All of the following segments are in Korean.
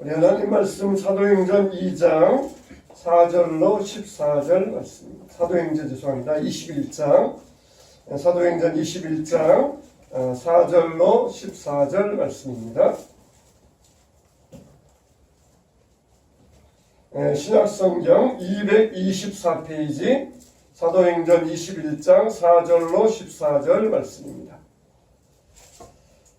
우리 하나님 말씀 사도행전 2장 4절로 14절 말씀. 사도행전 죄송합니다. 21장 사도행전 21장 4절로 14절 말씀입니다. 신약성경 224페이지 사도행전 21장 4절로 14절 말씀입니다.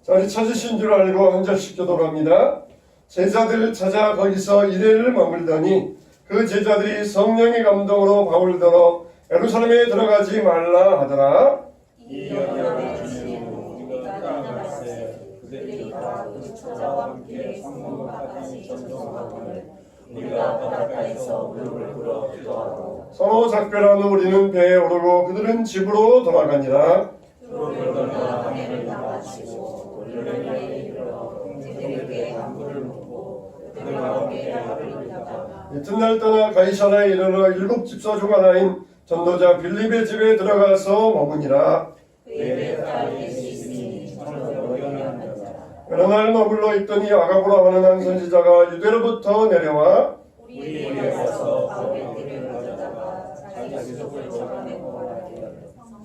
자, 우리 찾으신 줄 알고 한 절씩 교독합니다. 제자들을 찾아 거기서 이래를 머물더니 그 제자들이 성령의 감동으로 바울더러 예루살렘에 들어가지 말라 하더라. 이 여자의 주님은 우리가 따라갔세 그들이 다 그 처자와 함께 성문과 같이 전송하거늘 우리가 바닷가에서 무릎을 꿇어 기도하고 서로 작별한 후 우리는 배에 오르고 그들은 집으로 돌아가니라. 그를 건너 항해를 나가시고 골로리아에 이르러 형제들에게 안부를 묻고 그들과 함께 하루를 있다가 이튿날 떠나 가이사라에 이르러 7 집사 중 하나인 전도자 빌립의 집에 들어가서 머무니라. 그의 딸 예수님이 저는 의연한 자라 여러 날 머물러 있더니 아가보라 하는 한 선지자가 유대로부터 내려와 우리에게 와서 바울의 길을 가져다가 자기 수족을 잡아내고 말하되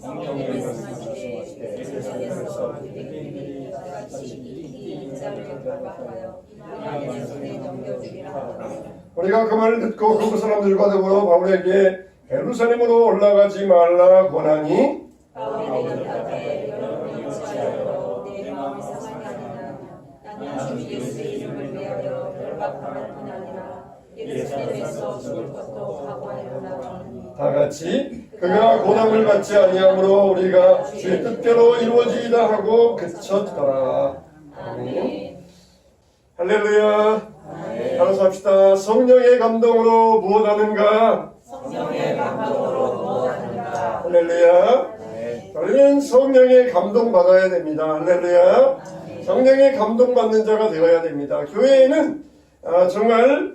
성령의 말씀하시되 예루살렘에서 유대인들이 같이 이 인자를 결박하여 이방인의 손에 넘겨주리라 하더라. 우리가 그 말을 듣고 그 사람들과 더불어 바울에게 예루살렘으로 올라가지 말라 권하니 바울이 대답하되 여러분이 어찌하여 내 마음이 상하게 하느냐. 나는 주 예수의 이름을 위하여 결박할 뿐 아니라 예루살렘에서 죽을 것도 각오하였노라. 다 같이 그가 고난을 받지 아니하므로 우리가 주의 뜻대로 이루어지이다 하고 그쳤더라. 아멘. 할렐루야. 따라서 합시다. 성령의 감동으로 무엇하는가? 성령의 감동으로 무엇하는가? 할렐루야. 우리는 성령의 감동 받아야 됩니다. 할렐루야. 성령의 감동 받는 자가 되어야 됩니다. 교회에는 정말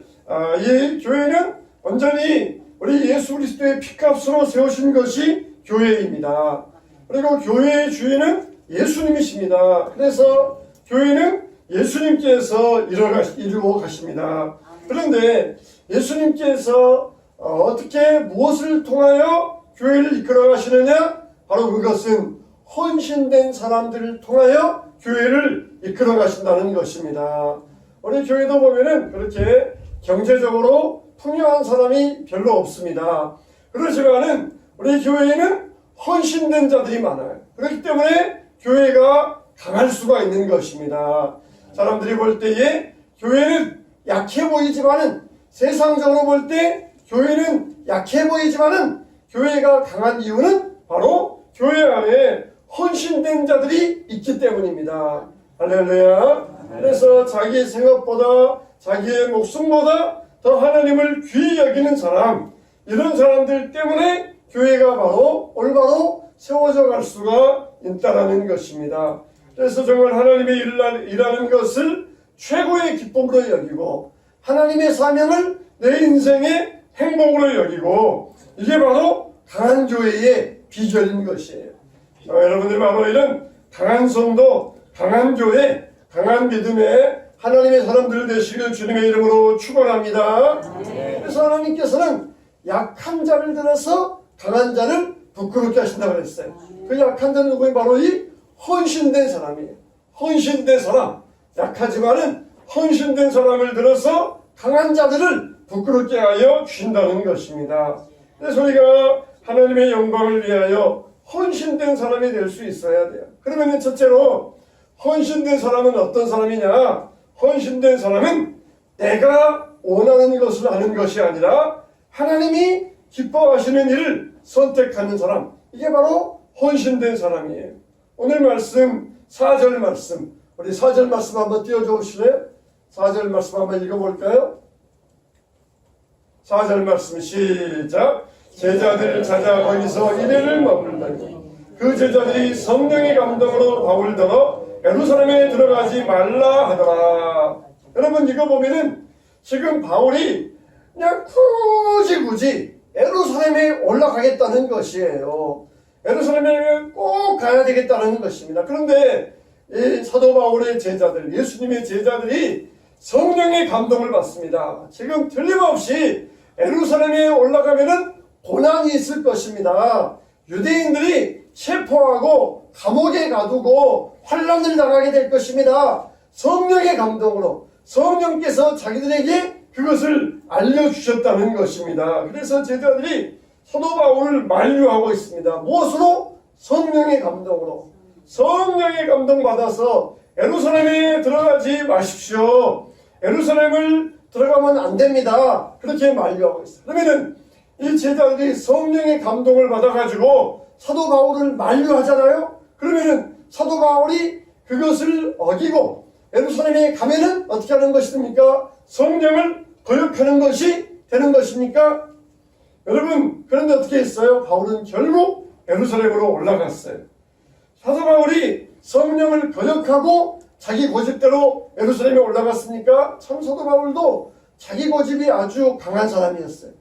이 교회는 완전히 우리 예수 그리스도의 피값으로 세우신 것이 교회입니다. 그리고 교회의 주인은 예수님이십니다. 그래서 교회는 예수님께서 이루어 가십니다. 그런데 예수님께서 어떻게 무엇을 통하여 교회를 이끌어 가시느냐? 바로 그것은 헌신된 사람들을 통하여 교회를 이끌어 가신다는 것입니다. 우리 교회도 보면은 그렇게 경제적으로 풍요한 사람이 별로 없습니다. 그렇지만은 우리 교회에는 헌신된 자들이 많아요. 그렇기 때문에 교회가 강할 수가 있는 것입니다. 사람들이 볼 때에 교회는 약해 보이지만은 세상적으로 볼 때 교회는 약해 보이지만은 교회가 강한 이유는 바로 교회 안에 헌신된 자들이 있기 때문입니다. 할렐루야. 그래서 자기 생업보다 자기의 목숨보다 더 하나님을 귀히 여기는 사람, 이런 사람들 때문에 교회가 바로 올바로 세워져 갈 수가 있다는 것입니다. 그래서 정말 하나님의 일하는 것을 최고의 기쁨으로 여기고 하나님의 사명을 내 인생의 행복으로 여기고 이게 바로 강한 교회의 비결인 것이에요. 여러분들 바로 이런 강한 성도, 강한 교회, 강한 믿음의 하나님의 사람들 되시길 주님의 이름으로 축원합니다. 그래서 하나님께서는 약한 자를 들어서 강한 자를 부끄럽게 하신다고 그랬어요. 그 약한 자는 누구예요? 바로 이 헌신된 사람이에요. 헌신된 사람, 약하지만은 헌신된 사람을 들어서 강한 자들을 부끄럽게 하여 주신다는 것입니다. 그래서 우리가 하나님의 영광을 위하여 헌신된 사람이 될 수 있어야 돼요. 그러면 첫째로 헌신된 사람은 어떤 사람이냐? 헌신된 사람은 내가 원하는 것을 하는 것이 아니라 하나님이 기뻐하시는 일을 선택하는 사람, 이게 바로 헌신된 사람이에요. 오늘 말씀 4절 말씀, 우리 4절 말씀 한번 띄워주실래요? 4절 말씀 한번 읽어볼까요? 4절 말씀 시작. 제자들을 찾아 거기서 이래를 머물더니 그 제자들이 성령의 감동으로 바울더러 예루살렘에 들어가지 말라 하더라. 여러분 이거 보면은 지금 바울이 그냥 굳이 예루살렘에 올라가겠다는 것이에요. 예루살렘에 꼭 가야 되겠다는 것입니다. 그런데 이 사도 바울의 제자들, 예수님의 제자들이 성령의 감동을 받습니다. 지금 틀림없이 예루살렘에 올라가면은 고난이 있을 것입니다. 유대인들이 체포하고 감옥에 가두고 환란을 당하게 될 것입니다. 성령의 감동으로 성령께서 자기들에게 그것을 알려주셨다는 것입니다. 그래서 제자들이 사도 바울을 만류하고 있습니다. 무엇으로? 성령의 감동으로. 성령의 감동 받아서 예루살렘에 들어가지 마십시오. 예루살렘을 들어가면 안 됩니다. 그렇게 만류하고 있어요. 그러면은 이 제자들이 성령의 감동을 받아가지고 사도 바울을 만류하잖아요. 그러면은 사도 바울이 그것을 어기고 예루살렘에 가면은 어떻게 하는 것입니까? 성령을 거역하는 것이 되는 것입니까? 여러분, 그런데 어떻게 했어요? 바울은 결국 예루살렘으로 올라갔어요. 사도 바울이 성령을 거역하고 자기 고집대로 예루살렘에 올라갔습니까? 참 사도 바울도 자기 고집이 아주 강한 사람이었어요.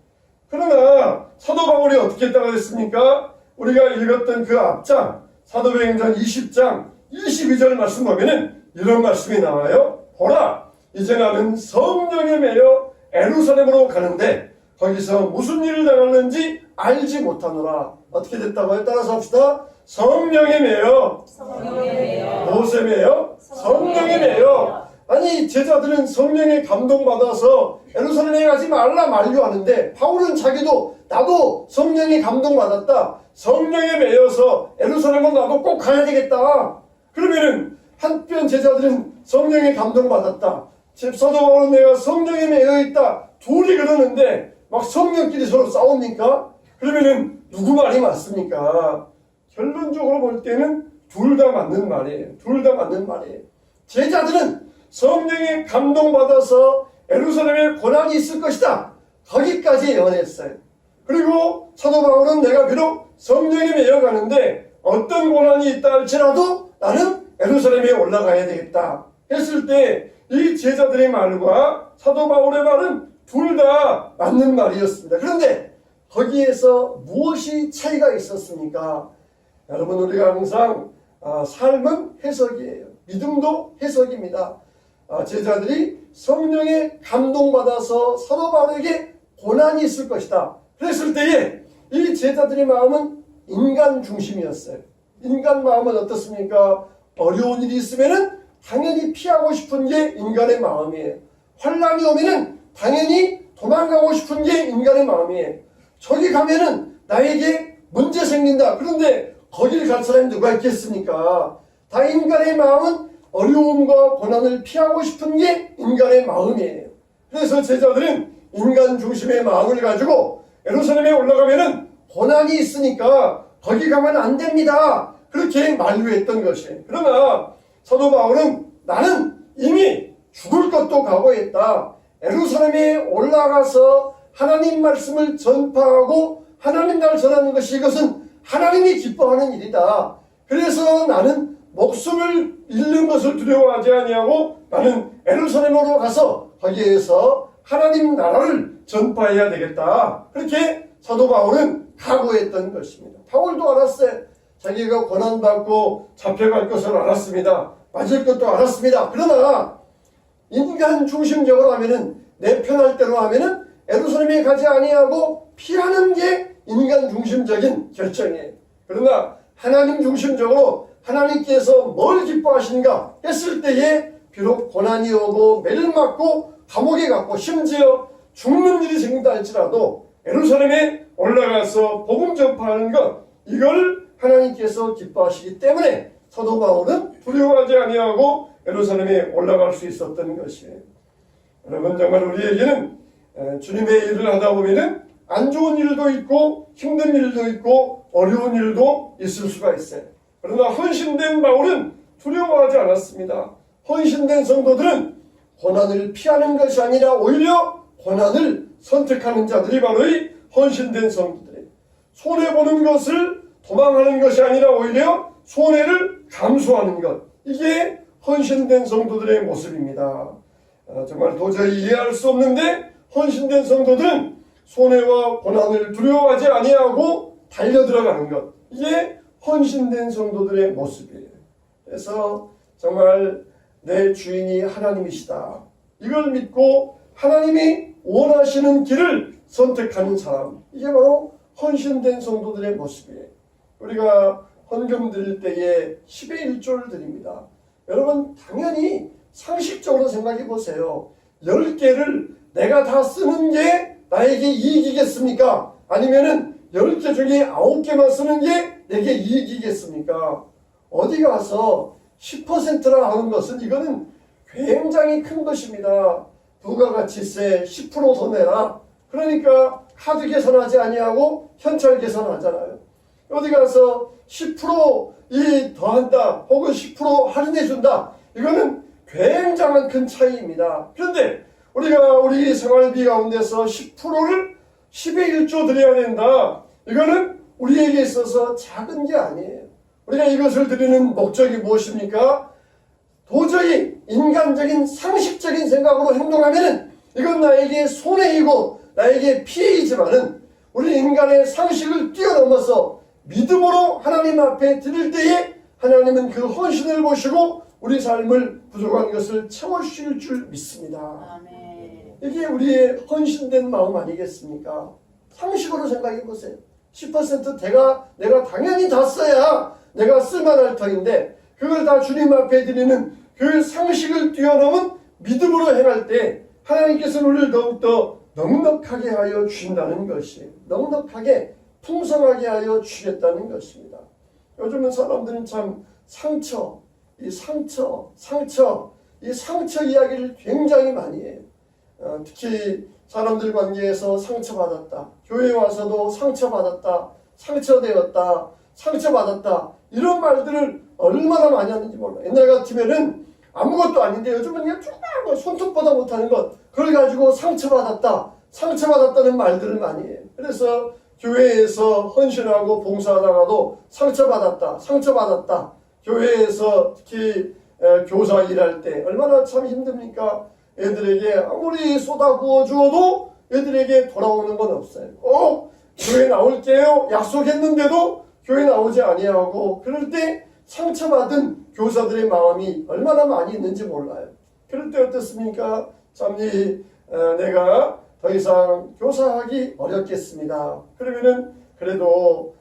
그러나 사도 바울이 어떻게 했다고 했습니까? 우리가 읽었던 그 앞장 사도행전 20장 22절 말씀 보면은 이런 말씀이 나와요. 보라, 이제 나는 성령에 매여 예루살렘으로 가는데 거기서 무슨 일을 당하는지 알지 못하노라. 어떻게 됐다고요? 따라서 합시다. 성령에 매여, 무엇에 매여? 성령에 매여. 아니, 제자들은 성령에 감동받아서 예루살렘에 가지 말라 만류하는데 바울은 자기도 나도 성령에 감동받았다. 성령에 매여서 예루살렘은 나도 꼭 가야 되겠다. 그러면은 한편 제자들은 성령에 감동받았다. 사도 바울은 내가 성령에 매여 있다. 둘이 그러는데 막 성령끼리 서로 싸웁니까? 그러면은 누구 말이 맞습니까? 결론적으로 볼 때는 둘 다 맞는 말이에요. 둘 다 맞는 말이에요. 제자들은 성령에 감동받아서 예루살렘에 고난이 있을 것이다. 거기까지 예언했어요. 그리고 사도 바울은 내가 비록 성령에 매여 가는데 어떤 고난이 있다 할지라도 나는 예루살렘에 올라가야 되겠다 했을 때 이 제자들의 말과 사도 바울의 말은 둘 다 맞는 말이었습니다. 그런데 거기에서 무엇이 차이가 있었습니까? 여러분, 우리가 항상 삶은 해석이에요. 믿음도 해석입니다. 제자들이 성령에 감동받아서 사도 바울에게 고난이 있을 것이다 그랬을 때에 이 제자들의 마음은 인간 중심이었어요. 인간 마음은 어떻습니까? 어려운 일이 있으면은 당연히 피하고 싶은 게 인간의 마음이에요. 환란이 오면은 당연히 도망가고 싶은 게 인간의 마음이에요. 저기 가면은 나에게 문제 생긴다. 그런데 거길 갈 사람이 누가 있겠습니까? 다 인간의 마음은 어려움과 고난을 피하고 싶은 게 인간의 마음이에요. 그래서 제자들은 인간 중심의 마음을 가지고 예루살렘에 올라가면은 고난이 있으니까 거기 가면 안 됩니다. 그렇게 만류했던 것이에요. 그러나 사도 바울은 나는 이미 죽을 것도 각오했다. 예루살렘에 올라가서 하나님 말씀을 전파하고 하나님 나라를 전하는 것이 이것은 하나님이 기뻐하는 일이다. 그래서 나는 목숨을 잃는 것을 두려워하지 아니하고 나는 예루살렘으로 가서 거기에서 하나님 나라를 전파해야 되겠다. 그렇게 사도 바울은 각오했던 것입니다. 바울도 알았어요. 자기가 고난받고 잡혀갈 것을 알았습니다. 맞을 것도 알았습니다. 그러나 인간 중심적으로 하면은 내 편할 대로 하면은 예루살렘에 가지 아니하고 피하는 게 인간 중심적인 결정이에요. 그러나 하나님 중심적으로 하나님께서 뭘 기뻐하시는가 했을 때에 비록 고난이 오고 매를 맞고 감옥에 갔고 심지어 죽는 일이 생긴다 할지라도 예루살렘에 올라가서 복음 전파하는 것, 이걸 하나님께서 기뻐하시기 때문에 사도 바울은 두려워하지 아니하고 예루살렘에 올라갈 수 있었던 것이에요. 여러분, 정말 우리에게는 주님의 일을 하다 보면은 안 좋은 일도 있고 힘든 일도 있고 어려운 일도 있을 수가 있어요. 그러나 헌신된 바울은 두려워하지 않았습니다. 헌신된 성도들은 고난을 피하는 것이 아니라 오히려 고난을 선택하는 자들이 바로 이 헌신된 성도들이에요. 손해보는 것을 도망하는 것이 아니라 오히려 손해를 감수하는 것, 이게 헌신된 성도들의 모습입니다. 정말 도저히 이해할 수 없는데 헌신된 성도들은 손해와 고난을 두려워하지 아니하고 달려들어가는 것, 이게 헌신된 성도들의 모습이에요. 그래서 정말 내 주인이 하나님이시다. 이걸 믿고 하나님이 원하시는 길을 선택하는 사람, 이게 바로 헌신된 성도들의 모습이에요. 우리가 헌금 드릴 때에 10의 1조를 드립니다. 여러분 당연히 상식적으로 생각해 보세요. 10개를 내가 다 쓰는 게 나에게 이익이겠습니까? 아니면은 10개 중에 9개만 쓰는 게 내게 이익이겠습니까? 어디 가서 10%라 하는 것은 이거는 굉장히 큰 것입니다. 부가가치세 10% 더 내라. 그러니까 카드 계산하지 아니하고 현찰 계산하잖아요. 어디 가서 10% 더한다 혹은 10% 할인해준다. 이거는 굉장한 큰 차이입니다. 그런데 우리가 우리 생활비 가운데서 10%를 10의 1조 드려야 된다. 이거는 우리에게 있어서 작은 게 아니에요. 우리가 이것을 드리는 목적이 무엇입니까? 도저히 인간적인 상식적인 생각으로 행동하면은 이건 나에게 손해이고 나에게 피해이지만은 우리 인간의 상식을 뛰어넘어서 믿음으로 하나님 앞에 드릴 때에 하나님은 그 헌신을 보시고 우리 삶을 부족한 것을 채워주실 줄 믿습니다. 아멘. 이게 우리의 헌신된 마음 아니겠습니까? 상식으로 생각해 보세요. 10% 내가 당연히 다 써야 내가 쓸만할 터인데 그걸 다 주님 앞에 드리는 그 상식을 뛰어넘은 믿음으로 행할 때 하나님께서는 우리를 더욱더 넉넉하게 하여 주신다는 것이에요. 넉넉하게 풍성하게 하여 주겠다는 것입니다. 요즘은 사람들은 참 상처 이야기를 굉장히 많이 해요. 특히 사람들 관계에서 상처받았다. 교회에 와서도 상처받았다. 상처되었다. 상처받았다. 이런 말들을 얼마나 많이 하는지 몰라요. 옛날 같으면은 아무것도 아닌데 요즘은 그냥 조그만 손톱보다 못하는 것 그걸 가지고 상처받았다는 말들을 많이 해요. 그래서 교회에서 헌신하고 봉사하다가도 상처받았다. 교회에서 특히 교사 일할 때 얼마나 참 힘듭니까? 애들에게 아무리 쏟아부어 주어도 애들에게 돌아오는 건 없어요. 교회 나올게요 약속했는데도 교회 나오지 아니하고 그럴 때 상처받은 교사들의 마음이 얼마나 많이 있는지 몰라요. 그럴 때 어떻습니까? 참 내가 더 이상 교사하기 어렵겠습니다. 그러면은 그래도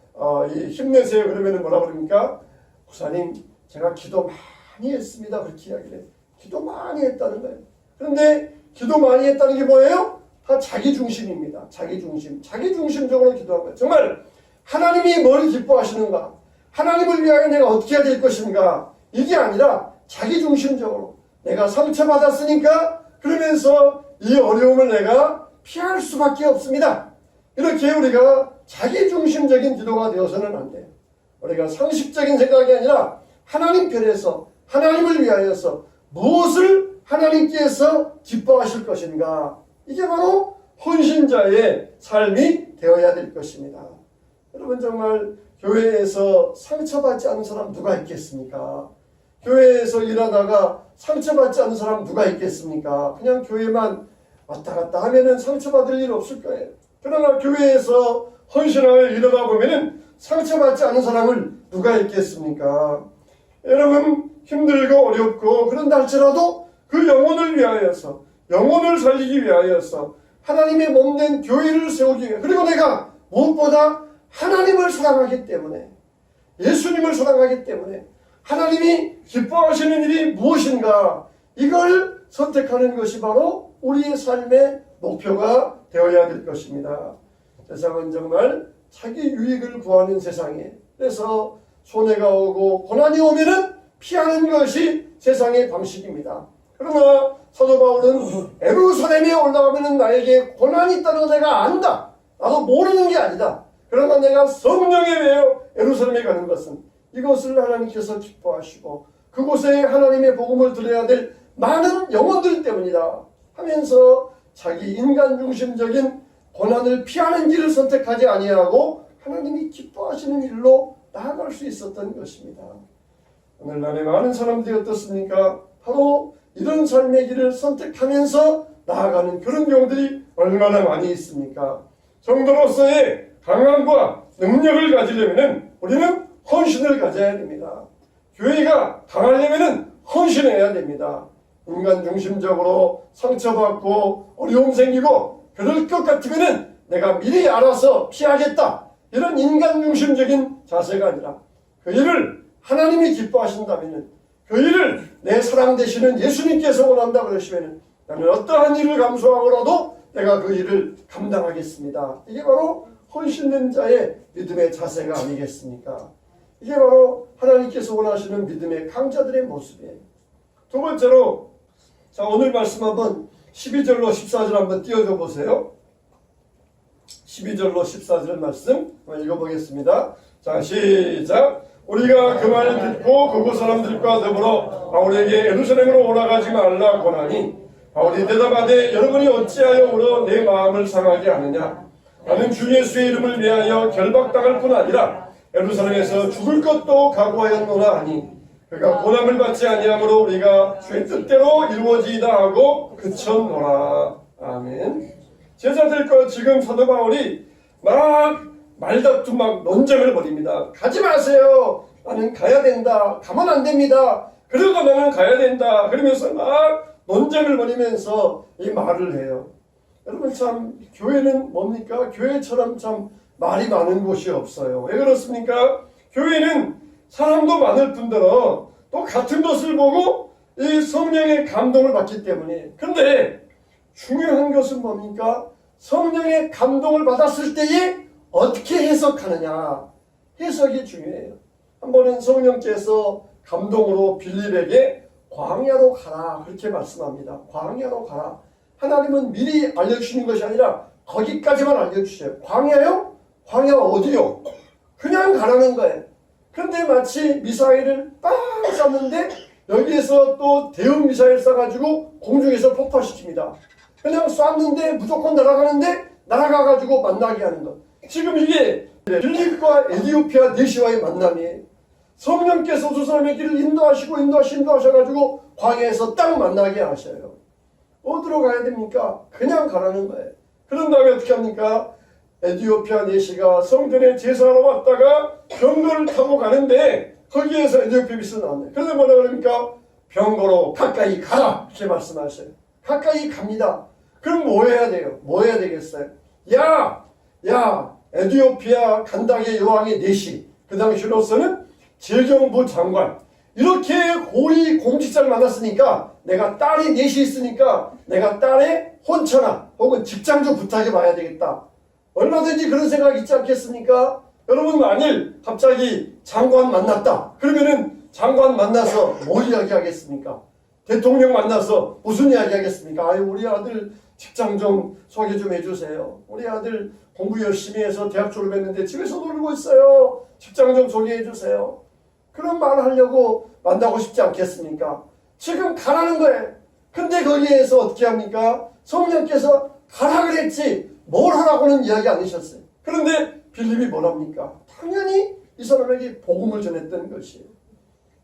힘내세요. 그러면은 뭐라 그럽니까? 목사님 제가 기도 많이 했습니다. 그렇게 이야기를 해요. 기도 많이 했다는 거예요. 그런데 기도 많이 했다는 게 뭐예요? 다 자기 중심입니다. 자기 중심적으로 기도한 거예요. 정말 하나님이 뭘 기뻐하시는가? 하나님을 위하여 내가 어떻게 해야 될 것인가? 이게 아니라 자기 중심적으로 내가 상처받았으니까 그러면서 이 어려움을 내가 피할 수밖에 없습니다. 이렇게 우리가 자기 중심적인 기도가 되어서는 안 돼요. 우리가 상식적인 생각이 아니라 하나님 편에서 하나님을 위하여서 무엇을 하나님께서 기뻐하실 것인가? 이게 바로 헌신자의 삶이 되어야 될 것입니다. 여러분 정말 교회에서 상처받지 않은 사람 누가 있겠습니까? 교회에서 일하다가 상처받지 않은 사람 누가 있겠습니까? 그냥 교회만 왔다 갔다 하면은 상처받을 일 없을 거예요. 그러나 교회에서 헌신을 이루다 보면은 상처받지 않은 사람을 누가 있겠습니까? 여러분 힘들고 어렵고 그런다 할지라도 그 영혼을 위하여서 영혼을 살리기 위하여서 하나님의 몸된 교회를 세우기 위해 그리고 내가 무엇보다 하나님을 사랑하기 때문에 예수님을 사랑하기 때문에 하나님이 기뻐하시는 일이 무엇인가 이걸 선택하는 것이 바로 우리의 삶의 목표가 되어야 될 것입니다. 세상은 정말 자기 유익을 구하는 세상에 그래서 손해가 오고 고난이 오면은 피하는 것이 세상의 방식입니다. 그러나 사도 바울은 예루살렘에 올라가면은 나에게 고난이 있다는 걸 내가 안다. 나도 모르는 게 아니다. 그러나 내가 성령에 매여 예루살렘에 가는 것은 이것을 하나님께서 기뻐하시고 그곳에 하나님의 복음을 들어야 될 많은 영혼들 때문이다 하면서 자기 인간 중심적인 고난을 피하는 길을 선택하지 아니하고 하나님이 기뻐하시는 일로 나아갈 수 있었던 것입니다. 오늘날의 많은 사람들이 어떻습니까? 바로 이런 삶의 길을 선택하면서 나아가는 그런 경우들이 얼마나 많이 있습니까? 성도로서의 강함과 능력을 가지려면 우리는 헌신을 가져야 됩니다. 교회가 강하려면 헌신해야 됩니다. 인간 중심적으로 상처받고 어려움 생기고 그럴 것 같으면은 내가 미리 알아서 피하겠다. 이런 인간 중심적인 자세가 아니라 그 일을 하나님이 기뻐하신다면은 그 일을 내 사랑 되시는 예수님께서 원한다 그러시면은 나는 어떠한 일을 감수하고라도 내가 그 일을 감당하겠습니다. 이게 바로 헌신된 자의 믿음의 자세가 아니겠습니까? 이게 바로 하나님께서 원하시는 믿음의 강자들의 모습이에요. 두 번째로, 자, 오늘 말씀 한번 12절로 14절 한번 띄워줘 보세요. 12절로 14절 말씀 한번 읽어보겠습니다. 자, 시작. 우리가 그 말을 듣고 그곳 사람들과 더불어 바울에게 예루살렘으로 올라가지 말라 권하니 바울이 대답하되 여러분이 어찌하여 울어 내 마음을 상하게 하느냐. 나는 주 예수의 이름을 위하여 결박당할 뿐 아니라 예루살렘에서 죽을 것도 각오하였노라 하니 그가 고난을 받지 아니하므로 우리가 주의 뜻대로 이루어지이다 하고 그쳤노라. 아멘. 제자들과 지금 사도 바울이 막 말다툼 막 논쟁을 벌입니다. 가지 마세요. 나는 가야 된다. 가면 안 됩니다. 그래도 나는 가야 된다. 그러면서 막 논쟁을 벌이면서 이 말을 해요. 여러분 참 교회는 뭡니까? 교회처럼 참 말이 많은 곳이 없어요. 왜 그렇습니까? 교회는 사람도 많을 뿐더러 또 같은 것을 보고 이 성령의 감동을 받기 때문에. 그런데 중요한 것은 뭡니까? 성령의 감동을 받았을 때에 어떻게 해석하느냐. 해석이 중요해요. 한 번은 성령께서 감동으로 빌립에게 광야로 가라 그렇게 말씀합니다. 광야로 가라. 하나님은 미리 알려주시는 것이 아니라 거기까지만 알려주세요. 광야요? 광야 어디요? 그냥 가라는 거예요. 그런데 마치 미사일을 빵 쐈는데 여기에서 또 대응 미사일 쏴가지고 공중에서 폭파시킵니다. 그냥 쐈는데 무조건 날아가는데 날아가가지고 만나게 하는 것. 지금 이게 빌립과 에디오피아 내시와의 만남이에요. 성령께서 두 사람의 길을 인도하셔가지고 광야에서 딱 만나게 하셔요. 어디로 가야 됩니까? 그냥 가라는 거예요. 그런 다음에 어떻게 합니까? 에디오피아 내시가 성전에 제사하러 왔다가 병거를 타고 가는데 거기에서 에디오피아 비스 나왔네. 그런데 뭐라 그럽니까? 병거로 가까이 가라 이렇게 말씀하셔요. 가까이 갑니다. 그럼 뭐 해야 돼요? 뭐 해야 되겠어요? 야 에디오피아 간다게 여왕의 내시, 그 당시로서는 재경부 장관, 이렇게 고위 공직자를 만났으니까 내가 딸이 넷이 있으니까 내가 딸의 혼처나 혹은 직장 좀 부탁해 봐야 되겠다. 얼마든지 그런 생각 있지 않겠습니까? 여러분 만일 갑자기 장관 만났다. 그러면은 장관 만나서 뭘 이야기하겠습니까? 대통령 만나서 무슨 이야기하겠습니까? 아유 우리 아들 직장 좀 소개 좀 해주세요. 우리 아들 공부 열심히 해서 대학 졸업했는데 집에서 놀고 있어요. 직장 좀 소개해 주세요. 그런 말을 하려고 만나고 싶지 않겠습니까? 지금 가라는 거예요. 근데 거기에서 어떻게 합니까? 성령께서 가라 그랬지 뭘 하라고는 이야기 안 하셨어요. 그런데 빌립이 뭐랍니까? 당연히 이 사람에게 복음을 전했던 것이에요.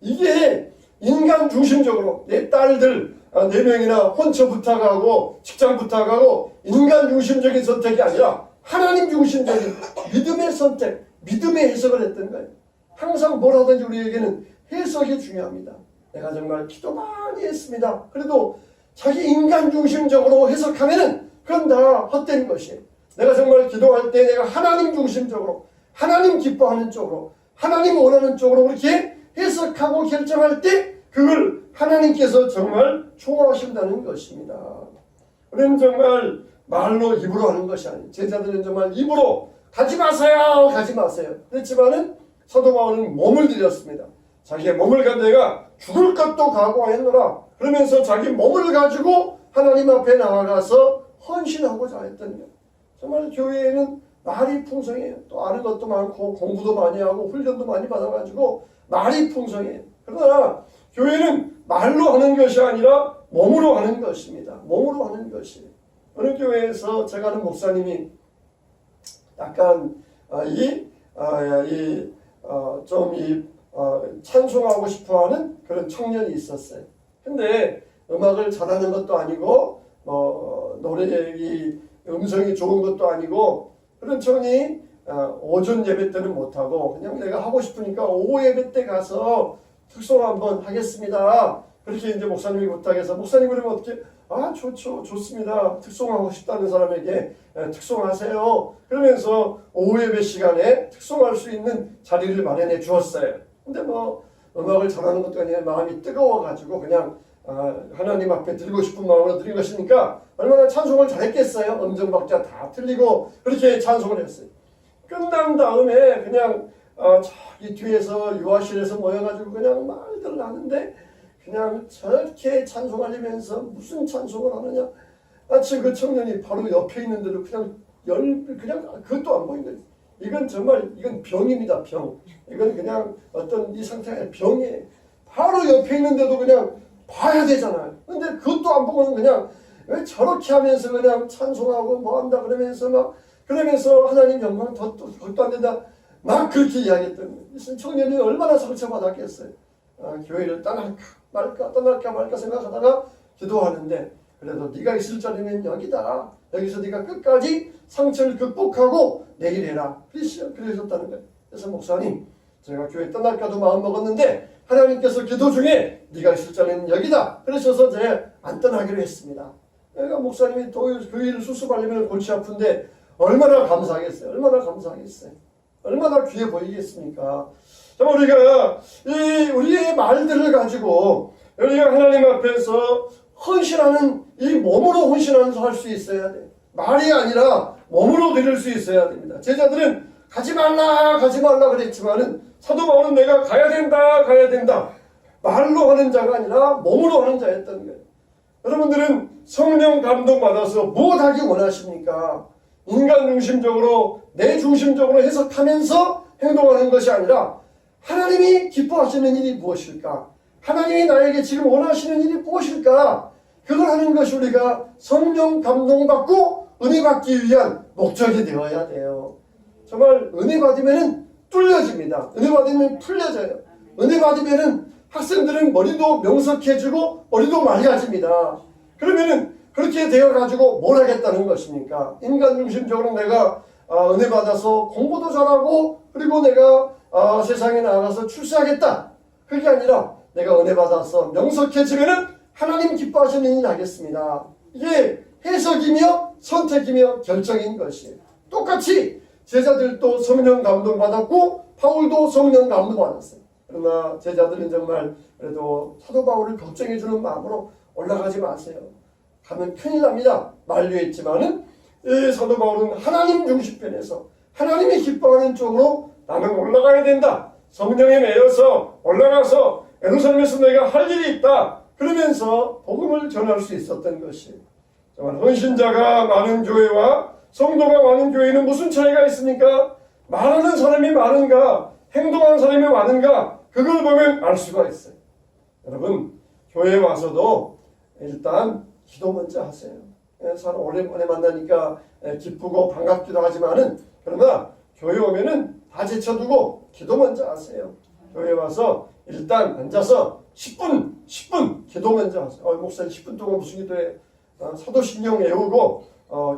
이게 인간 중심적으로 내 딸들 4명이나 혼처 부탁하고 직장 부탁하고 인간 중심적인 선택이 아니라 하나님 중심적인 믿음의 선택, 믿음의 해석을 했던 거예요. 항상 뭘 하든지 우리에게는 해석이 중요합니다. 내가 정말 기도 많이 했습니다. 그래도 자기 인간 중심적으로 해석하면은 그건 다 헛된 것이에요. 내가 정말 기도할 때 내가 하나님 중심적으로, 하나님 기뻐하는 쪽으로, 하나님 원하는 쪽으로 그렇게 해석하고 결정할 때 그걸 하나님께서 정말 좋아하신다는 것입니다. 우리는 정말 말로 입으로 하는 것이 아니에요. 제자들은 정말 입으로 가지 마세요, 가지 마세요. 그렇지만은 사도 바울은 몸을 들였습니다. 자기의 몸을 가지고 내가 죽을 것도 각오하였노라. 그러면서 자기 몸을 가지고 하나님 앞에 나아가서 헌신하고자 했던 거예요. 정말 교회에는 말이 풍성해요. 또 아는 것도 많고 공부도 많이 하고 훈련도 많이 받아가지고 말이 풍성해요. 그러나 교회는 말로 하는 것이 아니라 몸으로 하는 것입니다. 몸으로 하는 것이에요. 어느 교회에서 제가 아는 목사님이 약간 찬송하고 싶어하는 그런 청년이 있었어요. 근데 음악을 잘하는 것도 아니고 노래의 음성이 좋은 것도 아니고 그런 청이 오전 예배 때는 못하고 그냥 내가 하고 싶으니까 오후 예배 때 가서 특송 한번 하겠습니다. 그렇게 이제 목사님이 부탁해서 목사님 그러면 어떻게? 아 좋죠, 좋습니다. 특송하고 싶다는 사람에게 특송하세요. 그러면서 오후 예배 시간에 특송할 수 있는 자리를 마련해 주었어요. 근데 뭐 음악을 잘하는 것도 아니라 마음이 뜨거워가지고 그냥 하나님 앞에 드리고 싶은 마음으로 드린 것이니까 얼마나 찬송을 잘했겠어요. 음정 박자 다 틀리고 그렇게 찬송을 했어요. 끝난 다음에 그냥 저기 뒤에서 유아실에서 모여가지고 그냥 말들 하는데 그냥 저렇게 찬송하려면서 무슨 찬송을 하느냐. 마치 그 청년이 바로 옆에 있는데도 그냥 그냥 그것도 안 보인 거예요. 이건 정말 이건 병입니다. 병. 이건 그냥 어떤 이 상태의 병이에요. 바로 옆에 있는데도 그냥 봐야 되잖아요. 근데 그것도 안 보고는 그냥 왜 저렇게 하면서 그냥 찬송하고 뭐 한다 그러면서 막 그러면서 하나님 영광 덧도 안 된다 막 그렇게 이야기했던 거예요. 청년이 얼마나 상처받았겠어요. 교회를 떠날까 말까 생각하다가 기도하는데 그래도 네가 있을 자리는 여기다. 여기서 네가 끝까지 상처를 극복하고 내일 해라. 그러셨다는 거예요. 그래서 목사님 제가 교회 떠날까도 마음먹었는데 하나님께서 기도 중에 네가 있을 자리는 여기다. 그러셔서 제가 안 떠나기로 했습니다. 그러니까 목사님이 그 일을 수습하려면 골치 아픈데 얼마나 감사하겠어요. 얼마나 감사하겠어요. 얼마나 귀해 보이겠습니까. 우리가 우리의 말들을 가지고 우리가 하나님 앞에서 헌신하는 이 몸으로 헌신하는 할 수 있어야 돼. 말이 아니라 몸으로 드릴 수 있어야 됩니다. 제자들은 가지 말라 그랬지만은 사도 바울은 내가 가야 된다 말로 하는 자가 아니라 몸으로 하는 자였던 거예요. 여러분들은 성령 감동 받아서 무엇하기 원하십니까? 인간 중심적으로 내 중심적으로 해석하면서 행동하는 것이 아니라 하나님이 기뻐하시는 일이 무엇일까? 하나님이 나에게 지금 원하시는 일이 무엇일까? 그걸 하는 것이 우리가 성령 감동받고 은혜 받기 위한 목적이 되어야 돼요. 정말 은혜 받으면 뚫려집니다. 은혜 받으면 풀려져요. 은혜 받으면 학생들은 머리도 명석해지고 머리도 맑아집니다. 그러면은 그렇게 되어가지고 뭘 하겠다는 것입니까? 인간 중심적으로 내가 은혜 받아서 공부도 잘하고 그리고 내가 세상에 나가서 출세하겠다. 그게 아니라 내가 은혜 받아서 명석해지면은 하나님 기뻐하시는 일 하겠습니다. 이게 해석이며 선택이며 결정인 것이에요. 똑같이 제자들도 성령 감동 받았고 바울도 성령 감동 받았어요. 그러나 제자들은 정말 그래도 사도 바울을 걱정해 주는 마음으로 올라가지 마세요. 가면 큰일 납니다. 만류했지만은 이 사도 바울은 하나님 중심편에서 하나님이 기뻐하는 쪽으로 나는 올라가야 된다. 성령에 매여서 올라가서 예루살렘에서 내가 할 일이 있다. 그러면서 복음을 전할 수 있었던 것이에요. 정말 헌신자가 많은 교회와 성도가 많은 교회는 무슨 차이가 있습니까? 말하는 사람이 많은가 행동하는 사람이 많은가 그걸 보면 알 수가 있어요. 여러분 교회에 와서도 일단 기도 먼저 하세요. 사람 오랜만에 만나니까 기쁘고 반갑기도 하지만은 그러나 교회 오면은 다 제쳐두고 기도 먼저 하세요. 교회 와서 일단 앉아서 10분 기도 먼저 하세요. 목사님 10분 동안 무슨 기도해? 사도신경 외우고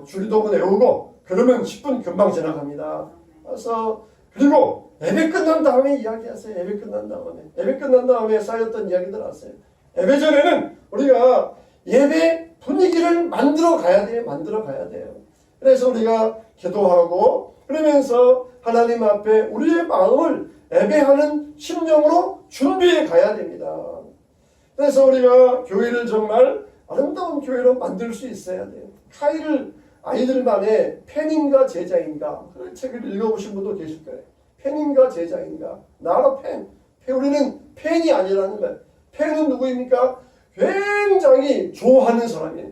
주리도문 외우고 그러면 10분 금방 지나갑니다. 그래서 그리고 예배 끝난 다음에 이야기하세요. 예배 끝난 다음에 쌓였던 이야기들 하세요. 예배 전에는 우리가 예배 분위기를 만들어 가야 돼요. 그래서 우리가 기도하고 그러면서 하나님 앞에 우리의 마음을 예배하는 심령으로 준비해 가야 됩니다. 그래서 우리가 교회를 정말 아름다운 교회로 만들 수 있어야 돼요. 카이를 아이들만의 팬인가 제자인가 그 책을 읽어보신 분도 계실 거예요. 팬인가 제자인가 나로 팬. 우리는 팬이 아니라는 거예요. 팬은 누구입니까? 굉장히 좋아하는 사람이에요.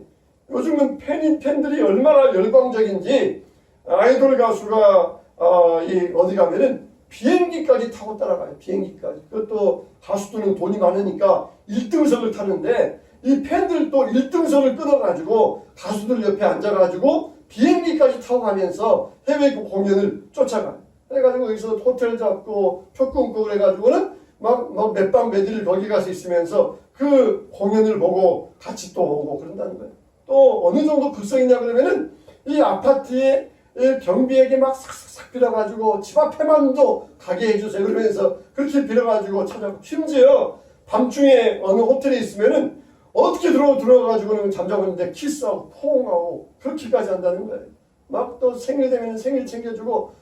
요즘은 팬들이 얼마나 열광적인지 아이돌 가수가 어디 가면은 비행기까지 타고 따라가요. 비행기까지. 그것도 가수들은 돈이 많으니까 1등석을 타는데 이 팬들도 1등석을 끊어가지고 가수들 옆에 앉아가지고 비행기까지 타고 가면서 해외 공연을 쫓아가요. 그래가지고 여기서 호텔 잡고 표 끊고 그래가지고는 막 몇 밤 며칠 거기 가서 있으면서 그 공연을 보고 같이 또 오고 그런다는 거예요. 또 어느 정도 극성이냐 그러면은 이 아파트에 경비에게 막 싹싹싹 빌어가지고 집 앞에만도 가게 해주세요 그러면서 그렇게 빌어가지고 찾아고 심지어 밤중에 어느 호텔에 있으면은 어떻게 들어가가지고는 잠자고 있는데 키스하고 포옹하고 그렇게까지 한다는 거예요. 막 또 생일 되면 생일 챙겨주고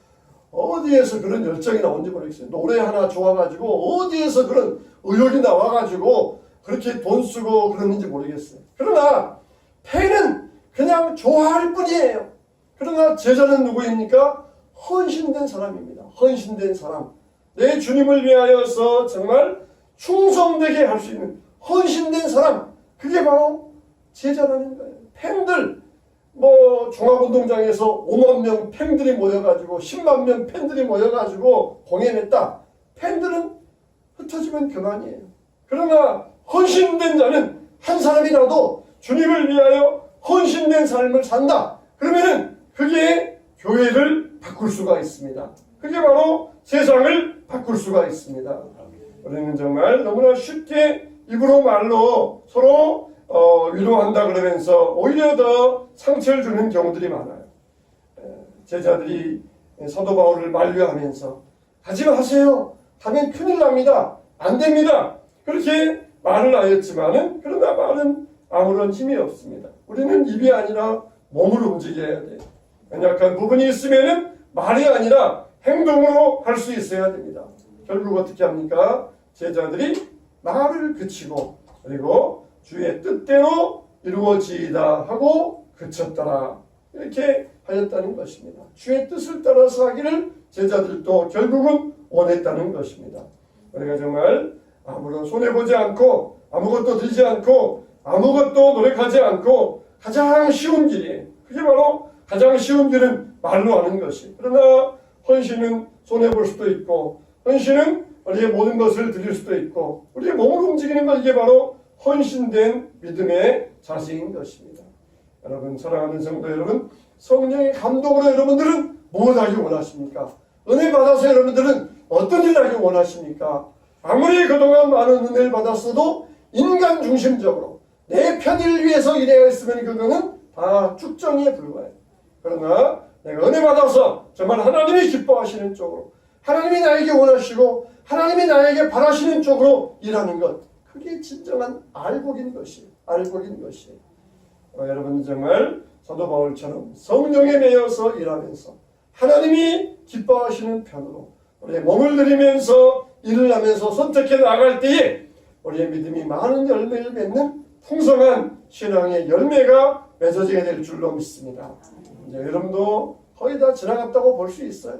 어디에서 그런 열정이 나온지 모르겠어요. 노래 하나 좋아가지고 어디에서 그런 의욕이 나와가지고 그렇게 돈 쓰고 그러는지 모르겠어요. 그러나 팬은 그냥 좋아할 뿐이에요. 그러나 제자는 누구입니까? 헌신된 사람입니다. 헌신된 사람. 내 주님을 위하여서 정말 충성되게 할 수 있는 헌신된 사람. 그게 바로 제자라는 거예요. 팬들, 종합운동장에서 5만 명 팬들이 모여가지고 10만 명 팬들이 모여가지고 공연했다. 팬들은 흩어지면 그만이에요. 그러나 헌신된 자는 한 사람이라도 주님을 위하여 헌신된 삶을 산다. 그러면은 그게 교회를 바꿀 수가 있습니다. 그게 바로 세상을 바꿀 수가 있습니다. 우리는 정말 너무나 쉽게 입으로 말로 서로 위로한다 그러면서 오히려 더 상처를 주는 경우들이 많아요. 제자들이 사도 바울을 만류하면서 하지 마세요. 하면 큰일 납니다. 안 됩니다. 그렇게 말을 하였지만은 그러나 말은 아무런 힘이 없습니다. 우리는 입이 아니라 몸을 움직여야 돼요. 연약한 부분이 있으면은 말이 아니라 행동으로 할 수 있어야 됩니다. 결국 어떻게 합니까? 제자들이 말을 그치고 그리고 주의 뜻대로 이루어지이다 하고 그쳤더라. 이렇게 하였다는 것입니다. 주의 뜻을 따라서 하기를 제자들도 결국은 원했다는 것입니다. 우리가 정말 아무런 손해보지 않고 아무것도 들지 않고 아무것도 노력하지 않고 가장 쉬운 길이에요. 그게 바로 가장 쉬운 길은 말로 하는 것이. 그러나 헌신은 손해볼 수도 있고 헌신은 우리의 모든 것을 드릴 수도 있고 우리의 몸을 움직이는 것 이게 바로 헌신된 믿음의 자세인 것입니다. 여러분 사랑하는 성도 여러분 성령의 감동으로 여러분들은 무엇 하기 원하십니까? 은혜 받아서 여러분들은 어떤 일을 하기 원하십니까? 아무리 그동안 많은 은혜를 받았어도 인간 중심적으로 내 편의를 위해서 일해야 했으면 그거는 다 쭉정이에 불과해요. 그러나 내가 은혜 받아서 정말 하나님이 기뻐하시는 쪽으로 하나님이 나에게 원하시고 하나님이 나에게 바라시는 쪽으로 일하는 것 그게 진정한 알복인 것이에요. 알복인 것이에요. 여러분 정말 사도 바울처럼 성령에 매여서 일하면서 하나님이 기뻐하시는 편으로 우리의 몸을 들이면서 일을 하면서 선택해 나갈 때에 우리의 믿음이 많은 열매를 맺는 풍성한 신앙의 열매가 맺어지게 될 줄로 믿습니다. 이제 여러분도 거의 다 지나갔다고 볼 수 있어요.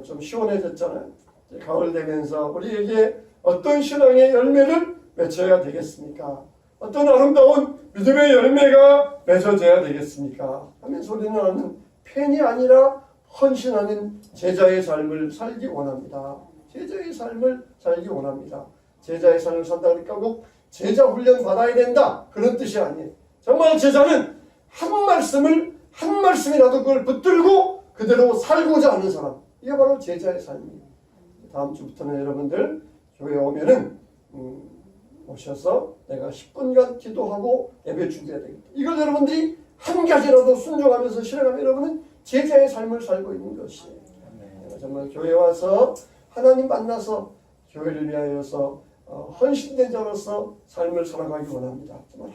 좀 시원해졌잖아요. 이제 가을 되면서 우리에게 어떤 신앙의 열매를 맺어야 되겠습니까? 어떤 아름다운 믿음의 열매가 맺어져야 되겠습니까? 하면서 우리는 팬이 아니라 헌신하는 제자의 삶을 살기 원합니다. 제자의 삶을 살기 원합니다. 제자의 삶을 산다 그러니까 꼭 제자 훈련 받아야 된다 그런 뜻이 아니에요. 정말 제자는 한 말씀이라도 그걸 붙들고 그대로 살고자 하는 사람 이게 바로 제자의 삶이에요. 다음 주부터는 여러분들 교회에 오면은 오셔서 내가 10분간 기도하고 예배 준비해야 되겠다. 이걸 여러분들이 한 가지라도 순종하면서 실행하면 여러분은 제자의 삶을 살고 있는 것이에요. 정말 교회에 와서 하나님 만나서 교회를 위하여서 헌신된 자로서 삶을 살아가기 원합니다. 정말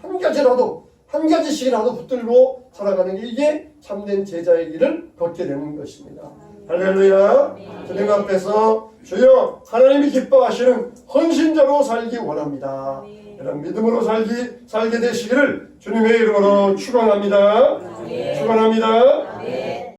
한 가지씩이라도 붙들고 살아가는 게 이게 참된 제자의 길을 걷게 되는 것입니다. 할렐루야. 주님 앞에서 주여 하나님이 기뻐하시는 헌신자로 살기 원합니다. 이런 믿음으로 살게 되시기를 주님의 이름으로 축원합니다. 축원합니다.